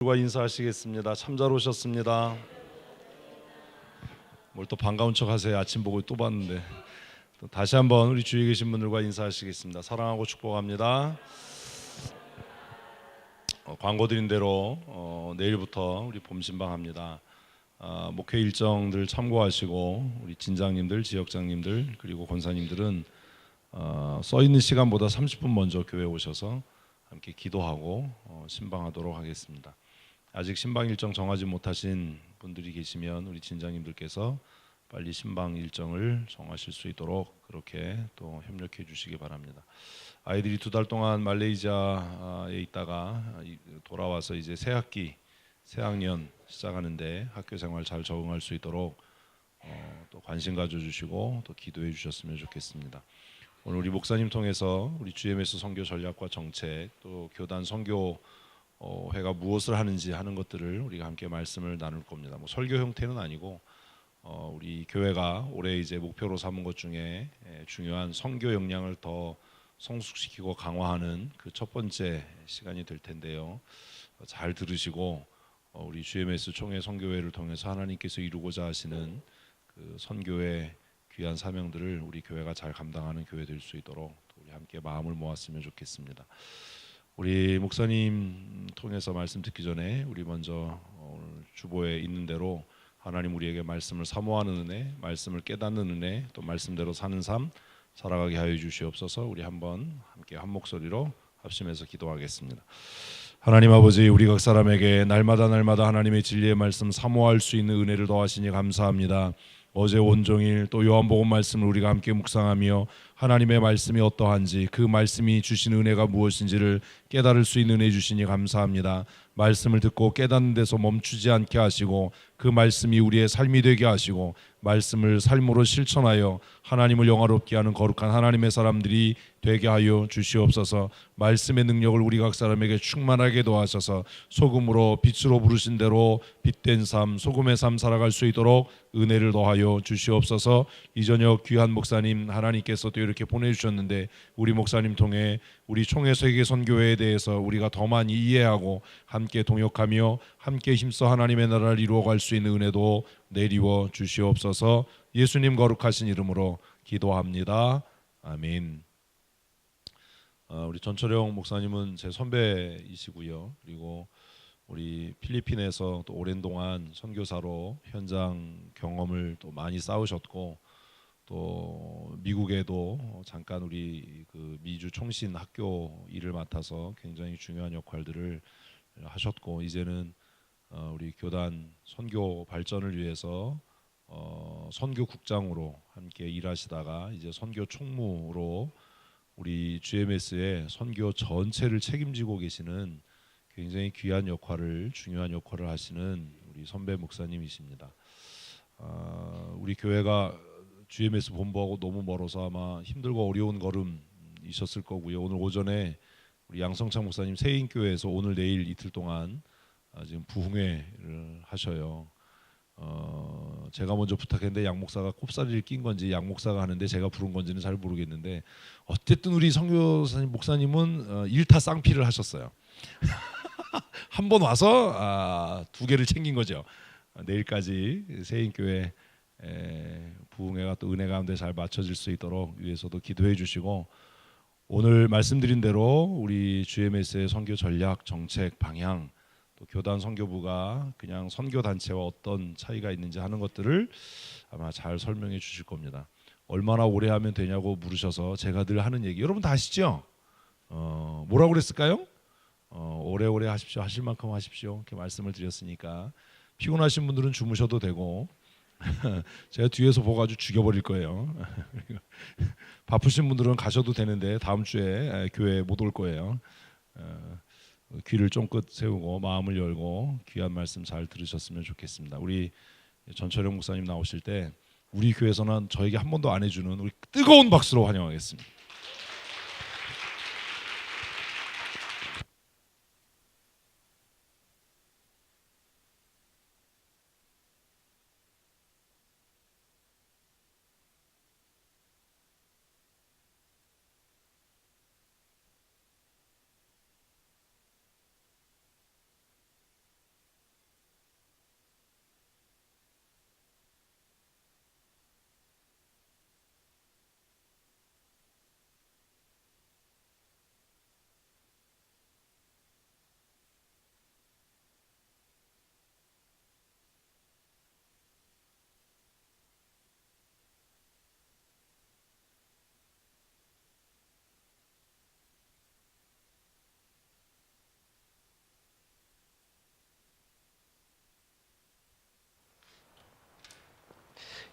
분들과 인사하시겠습니다. 참 잘 오셨습니다. 뭘 또 반가운 척 하세요. 아침 보고 또 봤는데. 또 다시 한번 우리 주위에 계신 분들과 인사하시겠습니다. 사랑하고 축복합니다. 광고 드린 대로 내일부터 우리 봄신방 합니다. 목회 일정들 참고하시고 우리 진장님들, 지역장님들 그리고 권사님들은 써 있는 시간보다 30분 먼저 교회 오셔서 함께 기도하고 신방하도록 하겠습니다. 아직 신방 일정 정하지 못하신 분들이 계시면 우리 진장님들께서 빨리 신방 일정을 정하실 수 있도록 그렇게 또 협력해 주시기 바랍니다. 아이들이 2달 동안 말레이시아에 있다가 돌아와서 이제 새 학기, 새 학년 시작하는데 학교 생활 잘 적응할 수 있도록 또 관심 가져주시고 또 기도해 주셨으면 좋겠습니다. 오늘 우리 목사님 통해서 우리 GMS 선교 전략과 정책 또 교단 선교 회가 무엇을 하는지 하는 것들을 우리가 함께 말씀을 나눌 겁니다. 뭐 설교 형태는 아니고 우리 교회가 올해 이제 목표로 삼은 것 중에 중요한 선교 역량을 더 성숙시키고 강화하는 그 첫 번째 시간이 될 텐데요. 잘 들으시고 우리 GMS 총회 선교회를 통해서 하나님께서 이루고자 하시는 그 선교의 귀한 사명들을 우리 교회가 잘 감당하는 교회 될 수 있도록 우리 함께 마음을 모았으면 좋겠습니다. 우리 목사님 통해서 말씀 듣기 전에 우리 먼저 오늘 주보에 있는 대로 하나님 우리에게 말씀을 사모하는 은혜, 말씀을 깨닫는 은혜, 또 말씀대로 사는 삶 살아가게 하여 주시옵소서. 우리 한번 함께 한 목소리로 합심해서 기도하겠습니다. 하나님 아버지, 우리 각 사람에게 날마다 하나님의 진리의 말씀 사모할 수 있는 은혜를 더하시니 감사합니다. 어제 온종일 또 요한복음 말씀을 우리가 함께 묵상하며 하나님의 말씀이 어떠한지 그 말씀이 주신 은혜가 무엇인지를 깨달을 수 있는 은혜 주시니 감사합니다. 말씀을 듣고 깨닫는 데서 멈추지 않게 하시고 그 말씀이 우리의 삶이 되게 하시고 말씀을 삶으로 실천하여 하나님을 영화롭게 하는 거룩한 하나님의 사람들이 되게 하여 주시옵소서. 말씀의 능력을 우리 각 사람에게 충만하게 도와셔서 소금으로 빛으로 부르신 대로 빛된 삶, 소금의 삶 살아갈 수 있도록 은혜를 더하여 주시옵소서. 이 저녁 귀한 목사님 하나님께서 또 이렇게 보내주셨는데 우리 목사님 통해 우리 총회 세계 선교회에 대해서 우리가 더 많이 이해하고 함께 동역하며 함께 힘써 하나님의 나라를 이루어갈 수 있는 은혜도 내리워 주시옵소서. 예수님 거룩하신 이름으로 기도합니다. 아멘. 우리 전철영 목사님은 제 선배이시고요. 그리고 우리 필리핀에서 또 오랜 동안 선교사로 현장 경험을 또 많이 쌓으셨고 또 미국에도 잠깐 우리 그 미주 총신 학교 일을 맡아서 굉장히 중요한 역할들을 하셨고 이제는 우리 교단 선교 발전을 위해서 선교국장으로 함께 일하시다가 이제 선교 총무로 우리 GMS의 선교 전체를 책임지고 계시는 굉장히 귀한 역할을 중요한 역할을 하시는 우리 선배 목사님이십니다. 우리 교회가 GMS 본부하고 너무 멀어서 아마 힘들고 어려운 걸음이셨을 거고요. 오늘 오전에 우리 양성창 목사님 세인교회에서 오늘 내일 이틀 동안 지금 부흥회를 하셔요. 제가 먼저 부탁했는데 양 목사가 꼽사리를 낀 건지 양 목사가 하는데 제가 부른 건지는 잘 모르겠는데 어쨌든 우리 선교사님 목사님은 일타 쌍피를 하셨어요. 한 번 와서 2개를 챙긴 거죠. 내일까지 세인교회 부흥회가 또 은혜 가운데 잘 맞춰질 수 있도록 위에서도 기도해 주시고 오늘 말씀드린 대로 우리 GMS의 선교 전략, 정책, 방향 또 교단 선교부가 그냥 선교 단체와 어떤 차이가 있는지 하는 것들을 아마 잘 설명해 주실 겁니다. 얼마나 오래 하면 되냐고 물으셔서 제가 늘 하는 얘기 여러분 다 아시죠? 뭐라고 그랬을까요? 오래오래 하십시오. 하실 만큼 하십시오. 이렇게 말씀을 드렸으니까 피곤하신 분들은 주무셔도 되고 제가 뒤에서 보고 아주 죽여버릴 거예요. 바쁘신 분들은 가셔도 되는데 다음 주에 교회 못 올 거예요. 귀를 쫑긋 세우고 마음을 열고 귀한 말씀 잘 들으셨으면 좋겠습니다. 우리 전철영 목사님 나오실 때 우리 교회에서는 저에게 한 번도 안 해주는 우리 뜨거운 박수로 환영하겠습니다.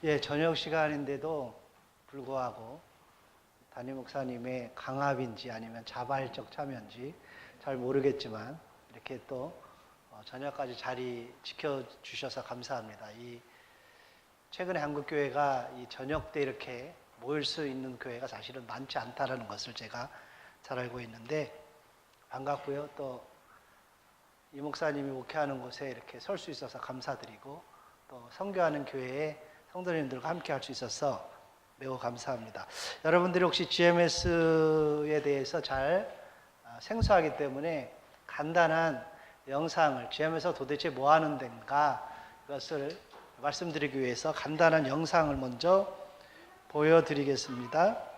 예, 저녁 시간인데도 불구하고 담임 목사님의 강압인지 아니면 자발적 참여인지 잘 모르겠지만 이렇게 또 저녁까지 자리 지켜주셔서 감사합니다. 이 최근에 한국교회가 이 저녁 때 이렇게 모일 수 있는 교회가 사실은 많지 않다는 것을 제가 잘 알고 있는데 반갑고요. 또 이 목사님이 목회하는 곳에 이렇게 설 수 있어서 감사드리고 또 선교하는 교회에 성도님들과 함께 할 수 있어서 매우 감사합니다. 여러분들이 혹시 GMS에 대해서 잘 생소하기 때문에 간단한 영상을 GMS가 도대체 뭐 하는 데인가 이것을 말씀드리기 위해서 간단한 영상을 먼저 보여드리겠습니다.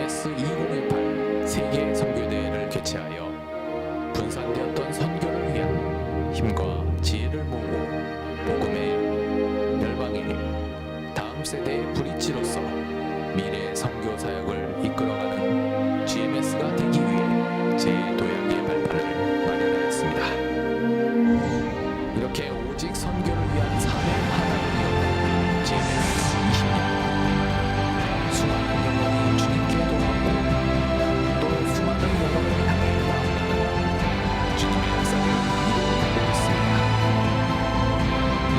GMS 2018 세계 선교대회를 개최하여 분산되었던 선교를 위한 힘과 지혜를 모으고 복음의 열방의 다음 세대의 브릿지로서 미래 선교 사역을 이끌어가는 GMS가 되기 위해 제 도약의 발판을 마련하였습니다. 이렇게 오직 선교를 위한 사명 하나를 이어 GMS 20년 수많은 영혼이 주님께 돌아오고 또 수많은 영혼을 향해 나아가는 주님의 역사를 이루어가고 있습니다.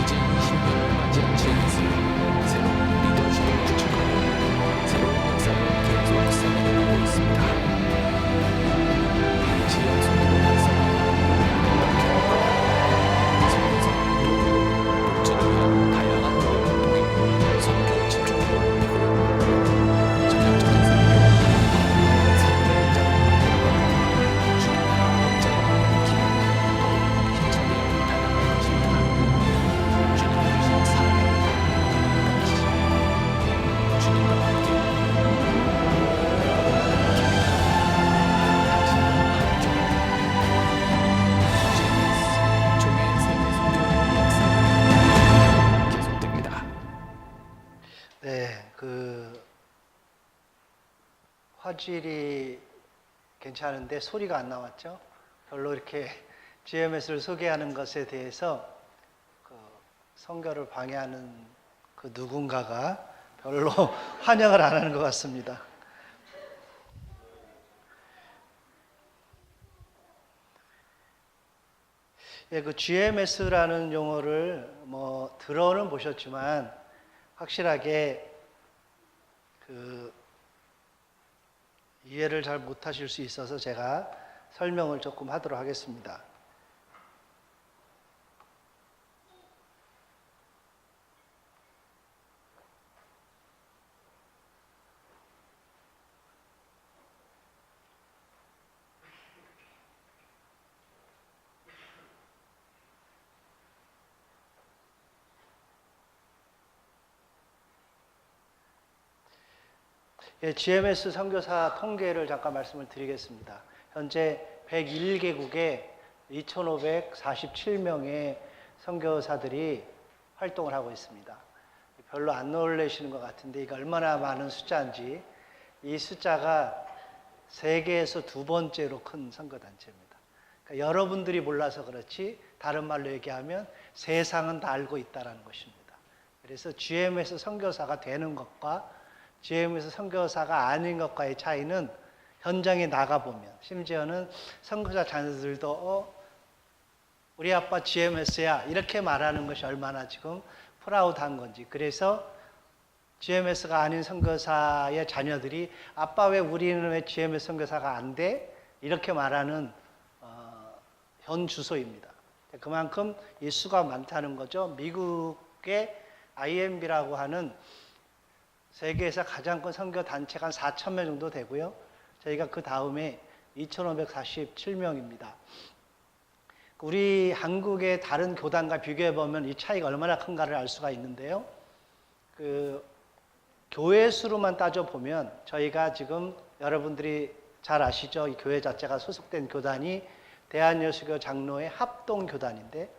이제 20년을 맞이한 GMS는 새로운 리더십을 구축하고 새로운 역사를 계속 세워나가고 있습니다. 지역 선교를 활성화하고 선교사 목적을 위한 다양한 경험을 통해 선교 집중력을 올리고 전략적인 선교, 삶의 현장을 만들어가고 주님의 영장을 기념하고 힘차게 달려갈 것입니다. 주님이 주신 사랑을 받으시고 주님과 함께 종의 세계 선교의 역사가 계속됩니다. 네, 화질이 괜찮은데 소리가 안 나왔죠? 별로 이렇게 GMS를 소개하는 것에 대해서 선교를 방해하는 그 누군가가 별로 환영을 안 하는 것 같습니다. 예, 그 GMS라는 용어를 들어는 보셨지만 확실하게 이해를 잘 못하실 수 있어서 제가 설명을 조금 하도록 하겠습니다. 예, GMS 선교사 통계를 잠깐 말씀을 드리겠습니다. 현재 101개국에 2,547명의 선교사들이 활동을 하고 있습니다. 별로 안 놀라시는 것 같은데 이게 얼마나 많은 숫자인지, 이 숫자가 세계에서 두 번째로 큰 선교단체입니다. 그러니까 여러분들이 몰라서 그렇지 다른 말로 얘기하면 세상은 다 알고 있다는 것입니다. 그래서 GMS 선교사가 되는 것과 GMS 선교사가 아닌 것과의 차이는 현장에 나가보면, 심지어는 선교사 자녀들도 우리 아빠 GMS야 이렇게 말하는 것이 얼마나 지금 프라우드한 건지. 그래서 GMS가 아닌 선교사의 자녀들이 아빠 왜 우리는 왜 GMS 선교사가 안 돼? 이렇게 말하는 현 주소입니다. 그만큼 이 수가 많다는 거죠. 미국의 IMB라고 하는 세계에서 가장 큰 선교 단체가 한 4,000명 정도 되고요. 저희가 그 다음에 2,547명입니다. 우리 한국의 다른 교단과 비교해 보면 이 차이가 얼마나 큰가를 알 수가 있는데요. 교회 수로만 따져 보면 저희가 지금 여러분들이 잘 아시죠? 이 교회 자체가 소속된 교단이 대한여수교 장로의 합동교단인데,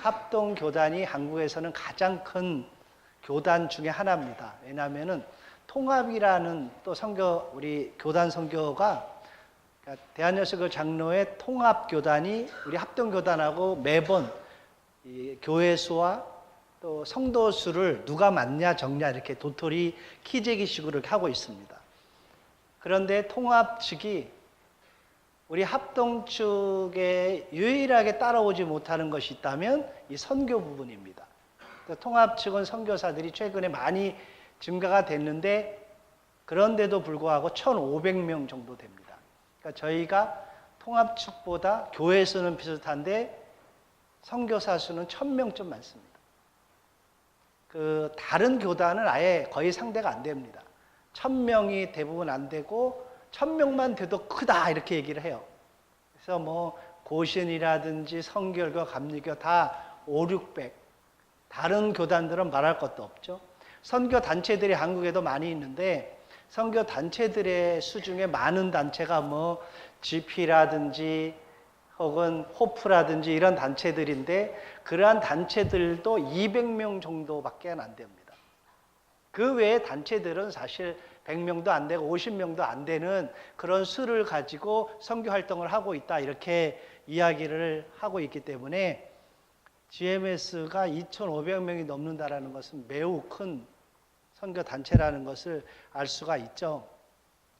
합동교단이 한국에서는 가장 큰 교단 중에 하나입니다. 왜냐하면은 통합이라는 또 우리 교단 선교가, 그러니까 대한여수교 장로의 통합교단이 우리 합동교단하고 매번 이 교회 수와 또 성도 수를 누가 많냐 적냐 이렇게 도토리 키재기식으로 이렇게 하고 있습니다. 그런데 통합 측이 우리 합동 측에 유일하게 따라오지 못하는 것이 있다면 이 선교 부분입니다. 통합 측은 선교사들이 최근에 많이 증가가 됐는데, 그런데도 불구하고 1,500명 정도 됩니다. 그러니까 저희가 통합 측보다 교회 수는 비슷한데 선교사 수는 1,000명쯤 많습니다. 다른 교단은 아예 거의 상대가 안 됩니다. 1,000명이 대부분 안 되고 1,000명만 돼도 크다 이렇게 얘기를 해요. 그래서 고신이라든지 성결교, 감리교 다 5, 600. 다른 교단들은 말할 것도 없죠. 선교 단체들이 한국에도 많이 있는데 선교 단체들의 수중에 많은 단체가 뭐 GP라든지 혹은 호프라든지 이런 단체들인데 그러한 단체들도 200명 정도밖에 안 됩니다. 그 외의 단체들은 사실 100명도 안 되고 50명도 안 되는 그런 수를 가지고 선교 활동을 하고 있다 이렇게 이야기를 하고 있기 때문에 GMS가 2,500명이 넘는다라는 것은 매우 큰 선교 단체라는 것을 알 수가 있죠.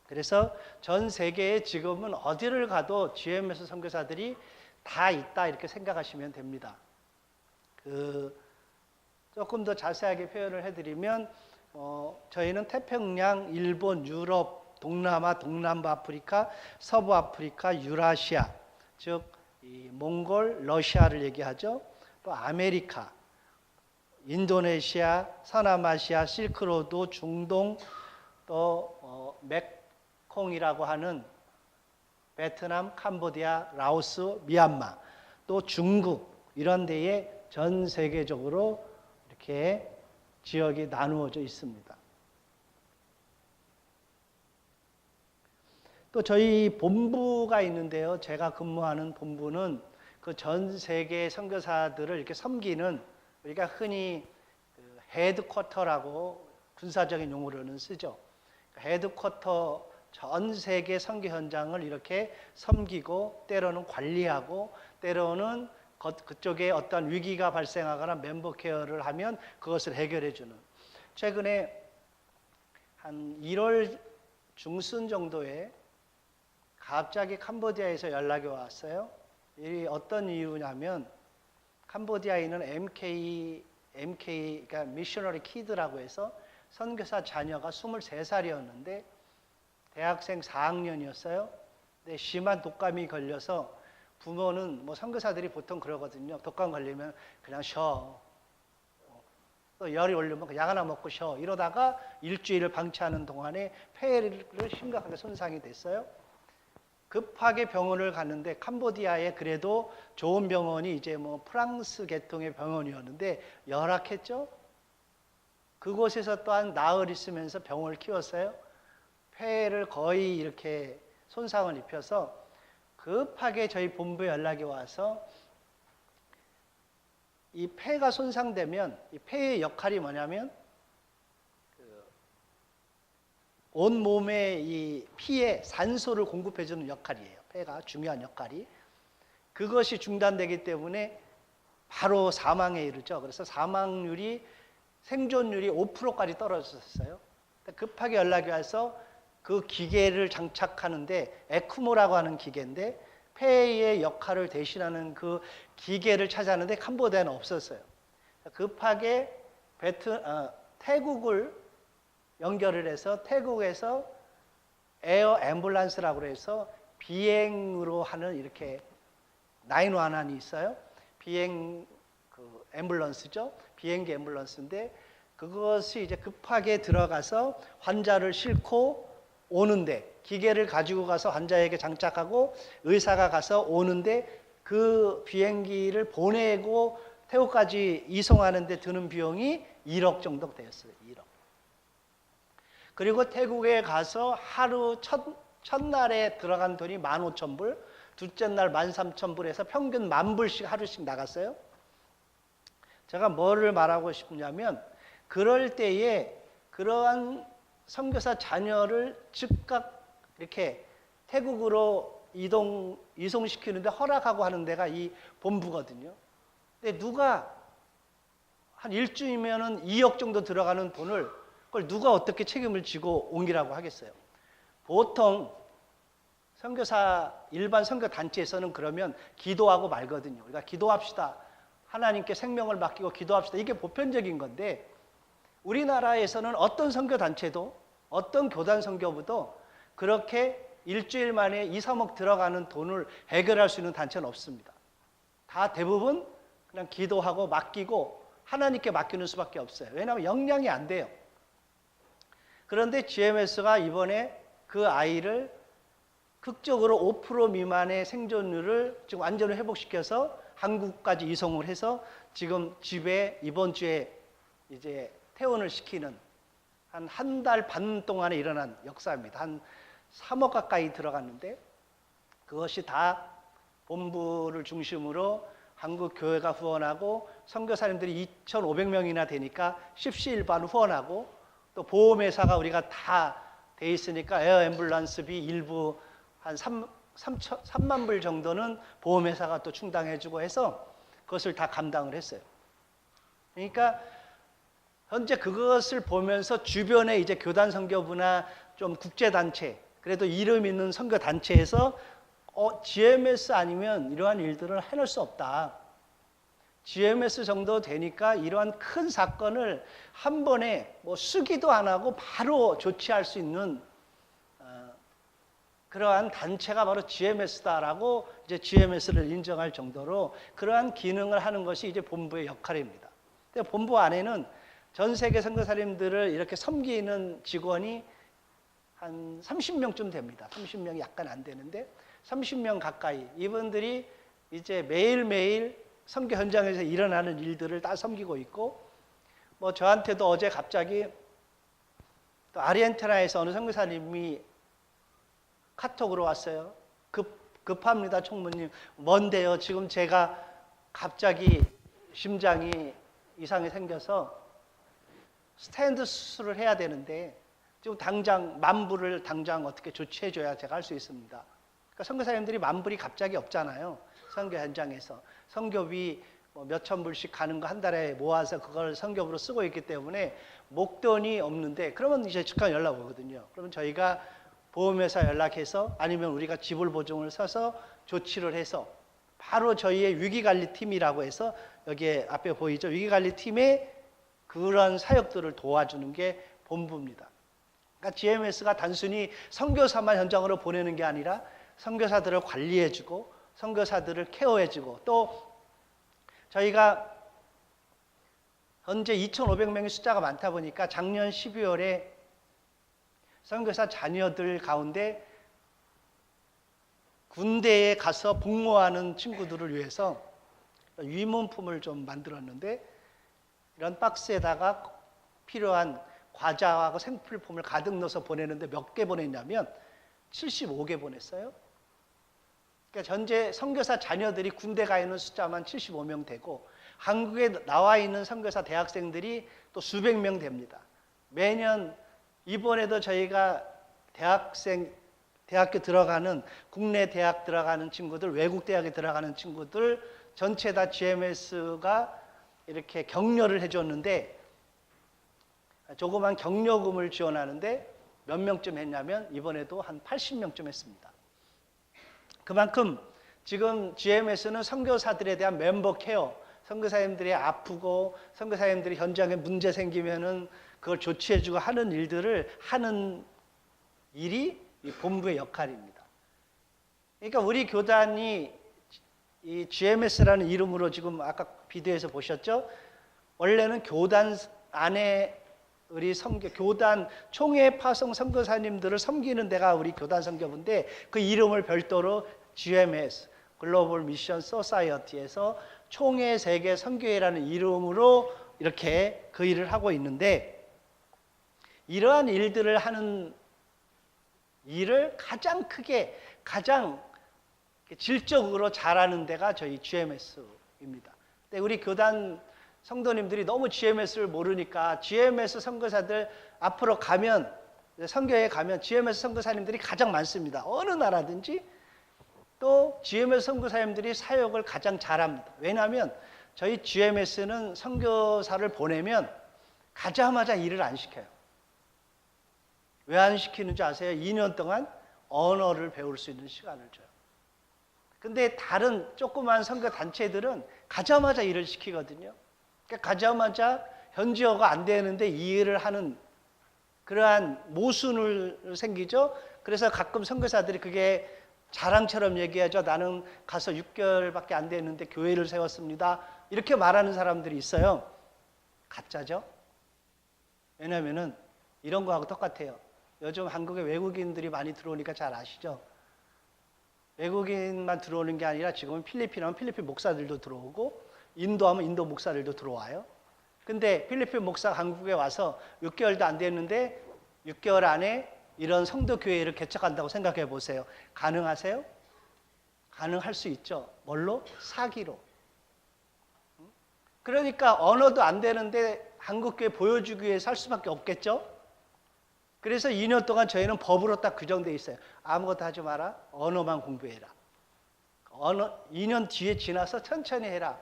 그래서 전 세계에 지금은 어디를 가도 GMS 선교사들이 다 있다 이렇게 생각하시면 됩니다. 조금 더 자세하게 표현을 해드리면 저희는 태평양, 일본, 유럽, 동남아, 동남부 아프리카, 서부 아프리카, 유라시아, 즉 이 몽골, 러시아를 얘기하죠. 또 아메리카, 인도네시아, 서남아시아, 실크로드, 중동, 또 멕콩이라고 하는 베트남, 캄보디아, 라오스, 미얀마, 또 중국 이런 데에 전 세계적으로 이렇게 지역이 나누어져 있습니다. 또 저희 본부가 있는데요. 제가 근무하는 본부는 그 전 세계 선교사들을 이렇게 섬기는 우리가 흔히 헤드쿼터라고 군사적인 용어로는 쓰죠. 헤드쿼터 전 세계 선교 현장을 이렇게 섬기고 때로는 관리하고 때로는 그쪽에 어떤 위기가 발생하거나 멤버 케어를 하면 그것을 해결해 주는. 최근에 한 1월 중순 정도에 갑자기 캄보디아에서 연락이 왔어요. 이 어떤 이유냐면 캄보디아에 있는 MK 그러니까 미셔너리 키드라고 해서 선교사 자녀가 23살이었는데 대학생 4학년이었어요. 근데 심한 독감이 걸려서 부모는 뭐 선교사들이 보통 그러거든요. 독감 걸리면 그냥 쉬어. 또 열이 오르면 약 하나 먹고 쉬어. 이러다가 일주일을 방치하는 동안에 폐를 심각하게 손상이 됐어요. 급하게 병원을 갔는데 캄보디아에 그래도 좋은 병원이 이제 뭐 프랑스 계통의 병원이었는데 열악했죠. 그곳에서 또한 나흘 있으면서 병을 키웠어요. 폐를 거의 이렇게 손상을 입혀서 급하게 저희 본부에 연락이 와서 이 폐가 손상되면 이 폐의 역할이 뭐냐면 온 몸의 이 피에 산소를 공급해주는 역할이에요. 폐가 중요한 역할이. 그것이 중단되기 때문에 바로 사망에 이르죠. 그래서 사망률이 생존율이 5%까지 떨어졌어요. 급하게 연락이 와서 그 기계를 장착하는데 에크모라고 하는 기계인데 폐의 역할을 대신하는 그 기계를 찾았는데 캄보디아는 없었어요. 급하게 태국을 연결을 해서 태국에서 에어 앰뷸런스라고 해서 비행으로 하는 이렇게 911이 있어요. 비행 앰뷸런스죠. 비행기 앰뷸런스인데 그것이 이제 급하게 들어가서 환자를 싣고 오는데 기계를 가지고 가서 환자에게 장착하고 의사가 가서 오는데 그 비행기를 보내고 태국까지 이송하는데 드는 비용이 1억 정도 되었어요. 1억. 그리고 태국에 가서 하루 첫날에 들어간 돈이 15,000불, 둘째 날 13,000불에서 평균 10,000불씩 하루씩 나갔어요. 제가 뭐를 말하고 싶냐면 그럴 때에 그러한 선교사 자녀를 즉각 이렇게 태국으로 이송시키는데 허락하고 하는 데가 이 본부거든요. 근데 누가 한 일주이면은 2억 정도 들어가는 돈을 그걸 누가 어떻게 책임을 지고 옮기라고 하겠어요. 보통 선교사 일반 선교 단체에서는 그러면 기도하고 말거든요. 우리가 기도합시다. 하나님께 생명을 맡기고 기도합시다. 이게 보편적인 건데 우리나라에서는 어떤 선교 단체도 어떤 교단 선교부도 그렇게 일주일 만에 2, 3억 들어가는 돈을 해결할 수 있는 단체는 없습니다. 다 대부분 그냥 기도하고 맡기고 하나님께 맡기는 수밖에 없어요. 왜냐하면 역량이 안 돼요. 그런데 GMS가 이번에 그 아이를 극적으로 5% 미만의 생존율을 지금 완전히 회복시켜서 한국까지 이송을 해서 지금 집에 이번 주에 이제 퇴원을 시키는 한 달 반 동안에 일어난 역사입니다. 한 3억 가까이 들어갔는데 그것이 다 본부를 중심으로 한국 교회가 후원하고 선교사님들이 2,500명이나 되니까 십시일반 후원하고 또 보험회사가 우리가 다 돼 있으니까 에어 앰뷸런스비 일부 한 3만 불 정도는 보험회사가 또 충당해주고 해서 그것을 다 감당을 했어요. 그러니까 현재 그것을 보면서 주변에 이제 교단 선교부나 좀 국제단체, 그래도 이름 있는 선교단체에서 GMS 아니면 이러한 일들을 해낼 수 없다. GMS 정도 되니까 이러한 큰 사건을 한 번에 뭐 쓰기도 안 하고 바로 조치할 수 있는 그러한 단체가 바로 GMS다라고 이제 GMS를 인정할 정도로 그러한 기능을 하는 것이 이제 본부의 역할입니다. 근데 본부 안에는 전 세계 선교사님들을 이렇게 섬기는 직원이 한 30명쯤 됩니다. 30명이 약간 안 되는데 30명 가까이 이분들이 이제 매일매일 선교 현장에서 일어나는 일들을 다 섬기고 있고 뭐 저한테도 어제 갑자기 또 아르헨티나에서 어느 선교사님이 카톡으로 왔어요. 급합니다, 총무님. 뭔데요? 지금 제가 갑자기 심장이 이상이 생겨서 스탠드 수술을 해야 되는데 지금 당장 만불을 당장 어떻게 조치해줘야 제가 할 수 있습니다. 그러니까 선교사님들이 만불이 갑자기 없잖아요. 선교 현장에서 선교비 뭐 몇천 불씩 가는 거 한 달에 모아서 그걸 선교부로 쓰고 있기 때문에 목돈이 없는데 그러면 이제 즉각 연락 오거든요. 그러면 저희가 보험회사 연락해서 아니면 우리가 지불보증을 써서 조치를 해서 바로 저희의 위기관리팀이라고 해서 여기에 앞에 보이죠? 위기관리팀의 그런 사역들을 도와주는 게 본부입니다. 그러니까 GMS가 단순히 선교사만 현장으로 보내는 게 아니라 선교사들을 관리해주고 선교사들을 케어해주고 또 저희가 현재 2,500명의 숫자가 많다 보니까 작년 12월에 선교사 자녀들 가운데 군대에 가서 복무하는 친구들을 위해서 위문품을 좀 만들었는데 이런 박스에다가 필요한 과자하고 생필품을 가득 넣어서 보내는데 몇 개 보냈냐면 75개 보냈어요. 그러니까 현재 선교사 자녀들이 군대 가 있는 숫자만 75명 되고 한국에 나와 있는 선교사 대학생들이 또 수백 명 됩니다. 매년 이번에도 저희가 대학교 들어가는 국내 대학 들어가는 친구들, 외국 대학에 들어가는 친구들 전체 다 GMS가 이렇게 격려를 해줬는데 조그만 격려금을 지원하는데 몇 명쯤 했냐면 이번에도 한 80명쯤 했습니다. 그만큼 지금 GMS는 선교사들에 대한 멤버 케어, 선교사님들이 아프고 선교사님들이 현장에 문제 생기면은 그걸 조치해주고 하는 일들을 하는 일이 이 본부의 역할입니다. 그러니까 우리 교단이 이 GMS라는 이름으로 지금 아까 비디오에서 보셨죠? 원래는 교단 안에 우리 교단 총회 파송 선교사님들을 섬기는 데가 우리 교단 선교부인데 그 이름을 별도로 GMS 글로벌 미션 소사이어티에서 총회 세계 선교회라는 이름으로 이렇게 그 일을 하고 있는데 이러한 일들을 하는 일을 가장 크게 가장 질적으로 잘하는 데가 저희 GMS입니다. 근데 우리 교단 성도님들이 너무 GMS를 모르니까 GMS 선교사들 앞으로 가면 선교회에 가면 GMS 선교사님들이 가장 많습니다. 어느 나라든지 또 GMS 선교사님들이 사역을 가장 잘합니다. 왜냐하면 저희 GMS는 선교사를 보내면 가자마자 일을 안 시켜요. 왜 안 시키는지 아세요? 2년 동안 언어를 배울 수 있는 시간을 줘요. 근데 다른 조그만 선교 단체들은 가자마자 일을 시키거든요. 그러니까 가자마자 현지어가 안 되는데 이 일을 하는 그러한 모순을 생기죠. 그래서 가끔 선교사들이 그게 자랑처럼 얘기하죠. 나는 가서 6개월밖에 안 됐는데 교회를 세웠습니다. 이렇게 말하는 사람들이 있어요. 가짜죠. 왜냐하면 이런 거하고 똑같아요. 요즘 한국에 외국인들이 많이 들어오니까 잘 아시죠? 외국인만 들어오는 게 아니라 지금은 필리핀 하면 필리핀 목사들도 들어오고 인도 하면 인도 목사들도 들어와요. 근데 필리핀 목사가 한국에 와서 6개월도 안 됐는데 6개월 안에 이런 성도교회를 개척한다고 생각해 보세요. 가능하세요? 가능할 수 있죠. 뭘로? 사기로. 그러니까 언어도 안 되는데 한국교회 보여주기 위해서 할 수밖에 없겠죠. 그래서 2년 동안 저희는 법으로 딱 규정되어 있어요. 아무것도 하지 마라. 언어만 공부해라. 2년 뒤에 지나서 천천히 해라.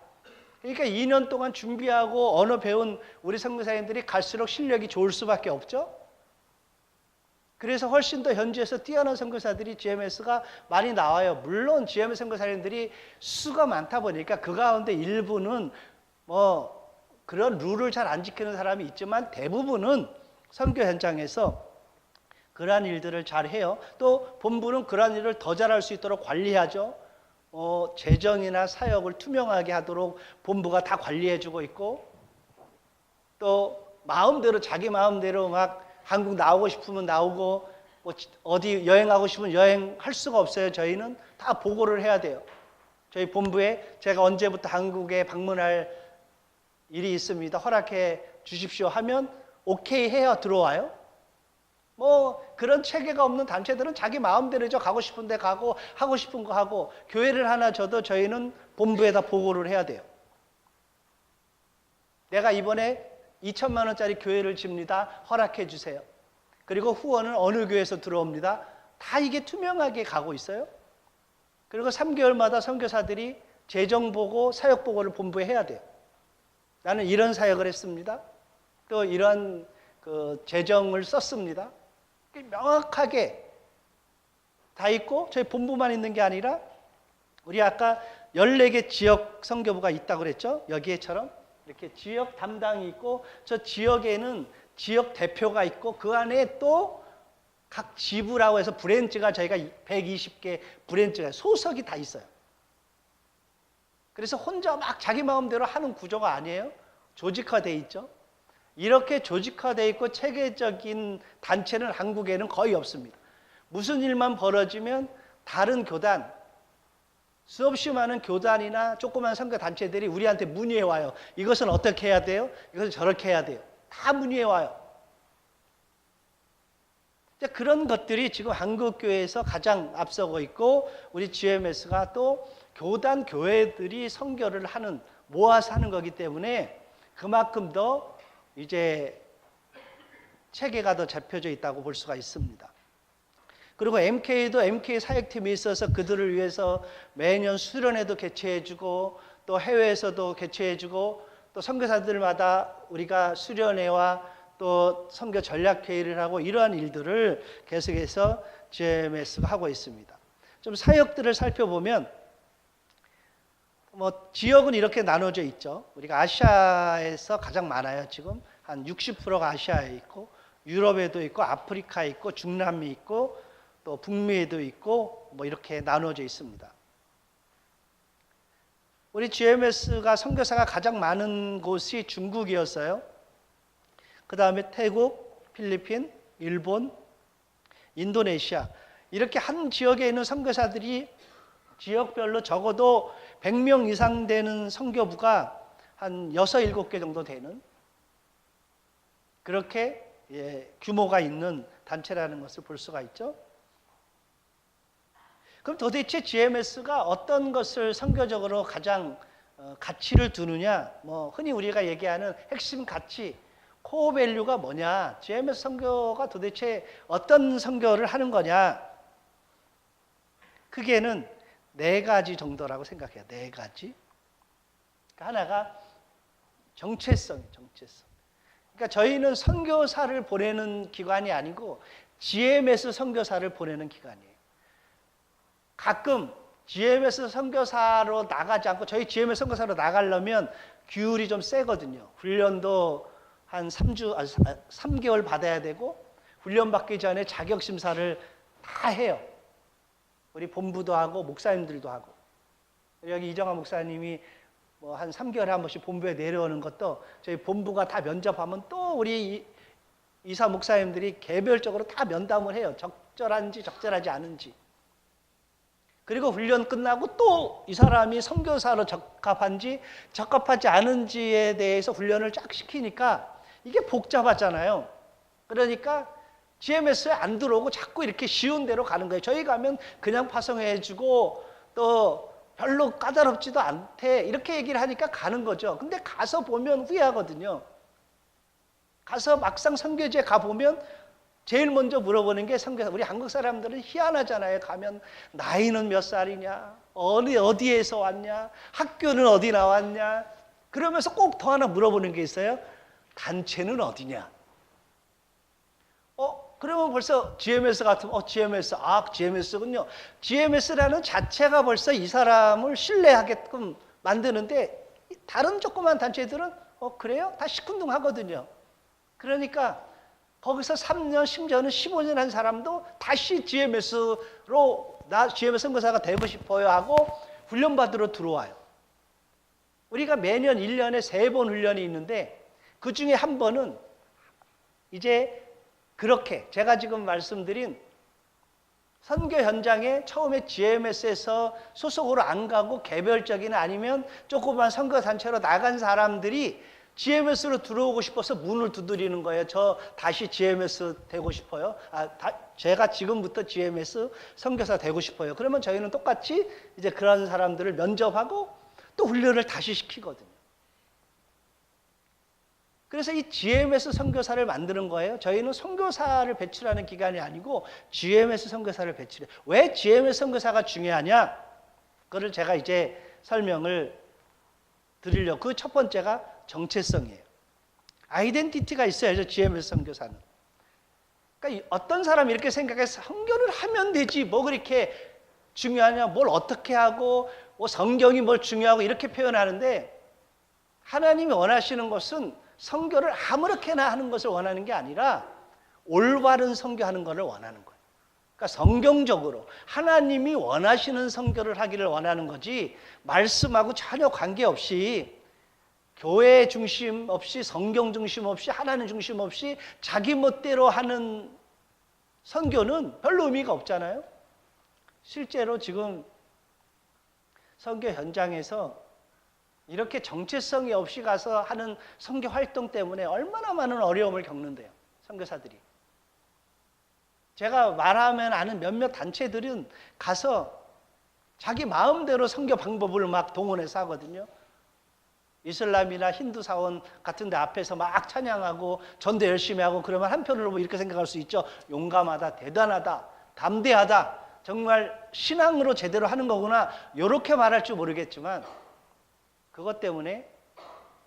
그러니까 2년 동안 준비하고 언어 배운 우리 선교사님들이 갈수록 실력이 좋을 수밖에 없죠. 그래서 훨씬 더 현지에서 뛰어난 선교사들이 GMS가 많이 나와요. 물론 GMS 선교사님들이 수가 많다 보니까 그 가운데 일부는 뭐 그런 룰을 잘 안 지키는 사람이 있지만 대부분은 선교 현장에서 그러한 일들을 잘 해요. 또 본부는 그러한 일을 더 잘할 수 있도록 관리하죠. 재정이나 사역을 투명하게 하도록 본부가 다 관리해주고 있고, 또 마음대로 자기 마음대로 막 한국 나오고 싶으면 나오고, 뭐 어디 여행하고 싶으면 여행할 수가 없어요. 저희는 다 보고를 해야 돼요. 저희 본부에 제가 언제부터 한국에 방문할 일이 있습니다. 허락해 주십시오 하면 오케이 해야 들어와요. 뭐 그런 체계가 없는 단체들은 자기 마음대로죠. 가고 싶은 데 가고 하고 싶은 거 하고, 교회를 하나 줘도 저희는 본부에다 보고를 해야 돼요. 내가 이번에 2천만 원짜리 교회를 집니다. 허락해 주세요. 그리고 후원은 어느 교회에서 들어옵니다. 다 이게 투명하게 가고 있어요. 그리고 3개월마다 선교사들이 재정 보고 사역 보고를 본부에 해야 돼요. 나는 이런 사역을 했습니다. 또 이런 재정을 썼습니다. 명확하게 다 있고, 저희 본부만 있는 게 아니라 우리 아까 14개 지역 선교부가 있다고 그랬죠. 여기에처럼 이렇게 지역 담당이 있고, 저 지역에는 지역 대표가 있고, 그 안에 또 각 지부라고 해서 브랜치가 저희가 120개 브랜치가 소속이 다 있어요. 그래서 혼자 막 자기 마음대로 하는 구조가 아니에요. 조직화되어 있죠. 이렇게 조직화되어 있고 체계적인 단체는 한국에는 거의 없습니다. 무슨 일만 벌어지면 다른 교단, 수없이 많은 교단이나 조그만 선교 단체들이 우리한테 문의해 와요. 이것은 어떻게 해야 돼요? 이것은 저렇게 해야 돼요. 다 문의해 와요. 그런 것들이 지금 한국교회에서 가장 앞서고 있고, 우리 GMS가 또 교단 교회들이 선교를 하는, 모아서 하는 거기 때문에 그만큼 더 이제 체계가 더 잡혀져 있다고 볼 수가 있습니다. 그리고 MK도 MK 사역팀이 있어서 그들을 위해서 매년 수련회도 개최해주고, 또 해외에서도 개최해주고, 또 선교사들마다 우리가 수련회와 또 선교 전략회의를 하고, 이러한 일들을 계속해서 GMS가 하고 있습니다. 좀 사역들을 살펴보면 뭐 지역은 이렇게 나눠져 있죠. 우리가 아시아에서 가장 많아요. 지금 한 60%가 아시아에 있고, 유럽에도 있고, 아프리카에 있고, 중남미 있고, 또 북미에도 있고, 뭐 이렇게 나눠져 있습니다. 우리 GMS가 선교사가 가장 많은 곳이 중국이었어요. 그 다음에 태국, 필리핀, 일본, 인도네시아, 이렇게 한 지역에 있는 선교사들이 지역별로 적어도 100명 이상 되는 선교부가 한 6, 7개 정도 되는, 그렇게 규모가 있는 단체라는 것을 볼 수가 있죠. 그럼 도대체 GMS가 어떤 것을 선교적으로 가장 가치를 두느냐, 뭐 흔히 우리가 얘기하는 핵심 가치, 코어 밸류가 뭐냐, GMS 선교가 도대체 어떤 선교를 하는 거냐, 크게는 4가지 정도라고 생각해요. 4가지. 하나가 정체성이에요. 정체성. 그러니까 저희는 선교사를 보내는 기관이 아니고 GMS 선교사를 보내는 기관이에요. 가끔 GMS 선교사로 나가지 않고, 저희 GMS 선교사로 나가려면 규율이 좀 세거든요. 훈련도 한 3개월 받아야 되고, 훈련 받기 전에 자격 심사를 다 해요. 우리 본부도 하고 목사님들도 하고. 여기 이정환 목사님이 뭐 한 3개월에 한 번씩 본부에 내려오는 것도 저희 본부가 다 면접하면 또 우리 이사 목사님들이 개별적으로 다 면담을 해요. 적절한지 적절하지 않은지. 그리고 훈련 끝나고 또 이 사람이 선교사로 적합한지 적합하지 않은지에 대해서 훈련을 쫙 시키니까 이게 복잡하잖아요. 그러니까 GMS에 안 들어오고 자꾸 이렇게 쉬운 대로 가는 거예요. 저희 가면 그냥 파송해주고 또 별로 까다롭지도 않대 이렇게 얘기를 하니까 가는 거죠. 근데 가서 보면 후회하거든요. 가서 막상 선교지에 가보면 제일 먼저 물어보는 게 선교사. 우리 한국 사람들은 희한하잖아요. 가면 나이는 몇 살이냐, 어디에서 왔냐, 학교는 어디 나왔냐. 그러면서 꼭 더 하나 물어보는 게 있어요. 단체는 어디냐. 그러면 벌써 GMS 같으면 GMS군요. GMS라는 자체가 벌써 이 사람을 신뢰하게끔 만드는데 다른 조그만 단체들은 그래요? 다 시큰둥하거든요. 그러니까 거기서 3년, 심지어는 15년 한 사람도 다시 GMS로 나 GMS 선교사가 되고 싶어요 하고 훈련받으러 들어와요. 우리가 매년 1년에 3번 훈련이 있는데 그 중에 한 번은 이제 그렇게 제가 지금 말씀드린 선교 현장에 처음에 GMS에서 소속으로 안 가고 개별적인 아니면 조그만 선교 단체로 나간 사람들이 GMS로 들어오고 싶어서 문을 두드리는 거예요. 저 다시 GMS 되고 싶어요. 제가 지금부터 GMS 선교사 되고 싶어요. 그러면 저희는 똑같이 이제 그런 사람들을 면접하고 또 훈련을 다시 시키거든요. 그래서 이 GMS 선교사를 만드는 거예요. 저희는 선교사를 배출하는 기관이 아니고 GMS 선교사를 배출해요. 왜 GMS 선교사가 중요하냐? 그거를 제가 이제 설명을 드리려고. 그 첫 번째가 정체성이에요. 아이덴티티가 있어야죠. GMS 선교사는. 그러니까 어떤 사람이 이렇게 생각해서 선교를 하면 되지 뭐 그렇게 중요하냐, 뭘 어떻게 하고 뭐 성경이 뭘 중요하고 이렇게 표현하는데 하나님이 원하시는 것은 선교를 아무렇게나 하는 것을 원하는 게 아니라 올바른 선교하는 것을 원하는 거예요. 그러니까 성경적으로 하나님이 원하시는 선교를 하기를 원하는 거지 말씀하고 전혀 관계없이 교회 중심 없이 성경 중심 없이 하나님 중심 없이 자기 멋대로 하는 선교는 별로 의미가 없잖아요. 실제로 지금 선교 현장에서 이렇게 정체성이 없이 가서 하는 선교 활동 때문에 얼마나 많은 어려움을 겪는데요. 선교사들이. 제가 말하면 아는 몇몇 단체들은 가서 자기 마음대로 선교 방법을 막 동원해서 하거든요. 이슬람이나 힌두 사원 같은 데 앞에서 막 찬양하고 전도 열심히 하고 그러면 한편으로 이렇게 생각할 수 있죠. 용감하다, 대단하다, 담대하다. 정말 신앙으로 제대로 하는 거구나. 이렇게 말할 줄 모르겠지만 그것 때문에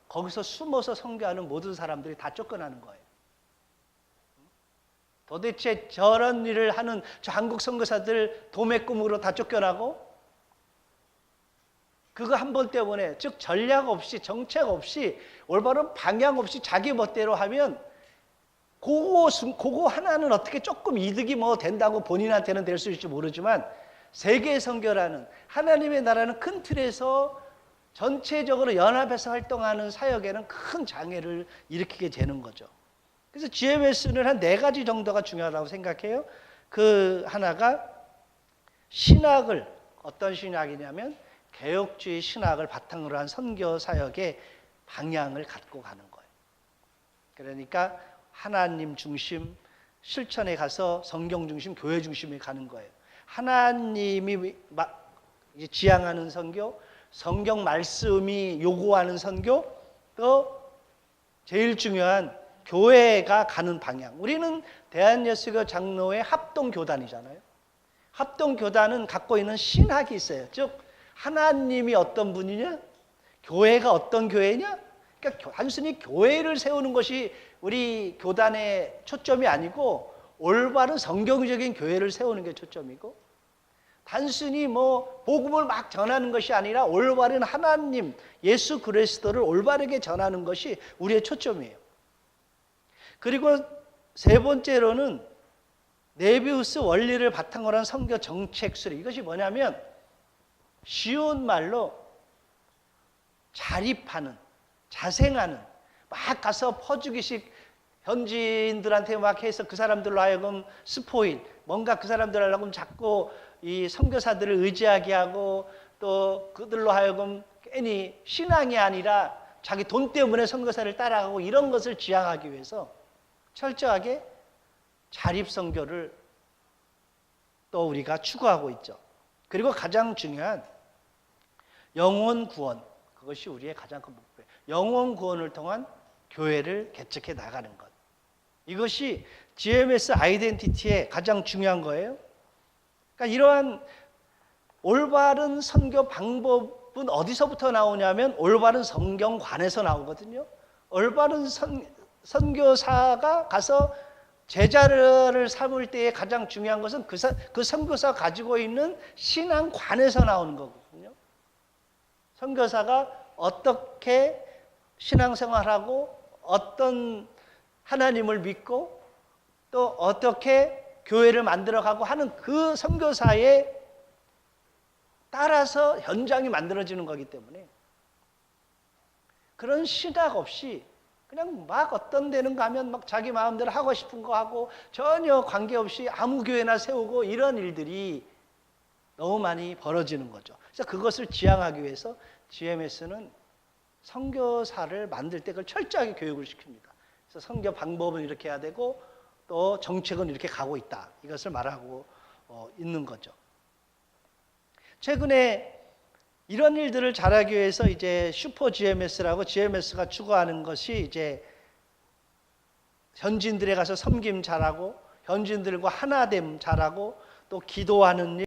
거기서 숨어서 선교하는 모든 사람들이 다 쫓겨나는 거예요. 도대체 저런 일을 하는 저 한국 선교사들 도매꿈으로 다 쫓겨나고 그거 한 번 때문에 즉 전략 없이 정책 없이 올바른 방향 없이 자기 멋대로 하면 그거 하나는 어떻게 조금 이득이 뭐 된다고 본인한테는 될 수 있을지 모르지만 세계 선교라는 하나님의 나라는 큰 틀에서 전체적으로 연합해서 활동하는 사역에는 큰 장애를 일으키게 되는 거죠. 그래서 GMS는 한 4가지 정도가 중요하다고 생각해요. 그 하나가 신학을 어떤 신학이냐면 개혁주의 신학을 바탕으로 한 선교 사역의 방향을 갖고 가는 거예요. 그러니까 하나님 중심, 실천에 가서 성경 중심, 교회 중심에 가는 거예요. 하나님이 지향하는 선교, 성경 말씀이 요구하는 선교, 또 제일 중요한 교회가 가는 방향. 우리는 대한예수교 장로회 합동교단이잖아요. 합동교단은 갖고 있는 신학이 있어요. 즉 하나님이 어떤 분이냐? 교회가 어떤 교회냐? 그러니까 단순히 교회를 세우는 것이 우리 교단의 초점이 아니고 올바른 성경적인 교회를 세우는 게 초점이고 단순히 뭐 복음을 막 전하는 것이 아니라 올바른 하나님, 예수 그리스도를 올바르게 전하는 것이 우리의 초점이에요. 그리고 세 번째로는 네비우스 원리를 바탕으로 한 선교 정책 수립. 이것이 뭐냐면 쉬운 말로 자립하는, 자생하는, 막 가서 퍼주기식 현지인들한테 막 해서 그 사람들로 하여금 스포일, 뭔가 그 사람들 하려고 자꾸 이 선교사들을 의지하게 하고 또 그들로 하여금 괜히 신앙이 아니라 자기 돈 때문에 선교사를 따라가고 이런 것을 지향하기 위해서 철저하게 자립 선교를 또 우리가 추구하고 있죠. 그리고 가장 중요한 영혼 구원, 그것이 우리의 가장 큰 목표예요. 영혼 구원을 통한 교회를 개척해 나가는 것. 이것이 GMS 아이덴티티의 가장 중요한 거예요. 그러니까 이러한 올바른 선교 방법은 어디서부터 나오냐면 올바른 성경관에서 나오거든요. 올바른 선교사가 가서 제자를 삼을 때에 가장 중요한 것은 그 선교사가 가지고 있는 신앙관에서 나오는 거거든요. 선교사가 어떻게 신앙생활하고 어떤 하나님을 믿고 또 어떻게 교회를 만들어가고 하는 그 선교사에 따라서 현장이 만들어지는 거기 때문에 그런 신학 없이 그냥 막 어떤 데는 가면 막 자기 마음대로 하고 싶은 거 하고 전혀 관계없이 아무 교회나 세우고 이런 일들이 너무 많이 벌어지는 거죠. 그래서 그것을 지향하기 위해서 GMS는 선교사를 만들 때 그걸 철저하게 교육을 시킵니다. 그래서 선교 방법은 이렇게 해야 되고 또 정책은 이렇게 가고 있다. 이것을 말하고 있는 거죠. 최근에 이런 일들을 잘하기 위해서 이제 슈퍼 GMS라고 GMS가 추구하는 것이 이제 현지인들에 가서 섬김 잘하고 현지인들과 하나됨 잘하고 또 기도하는 일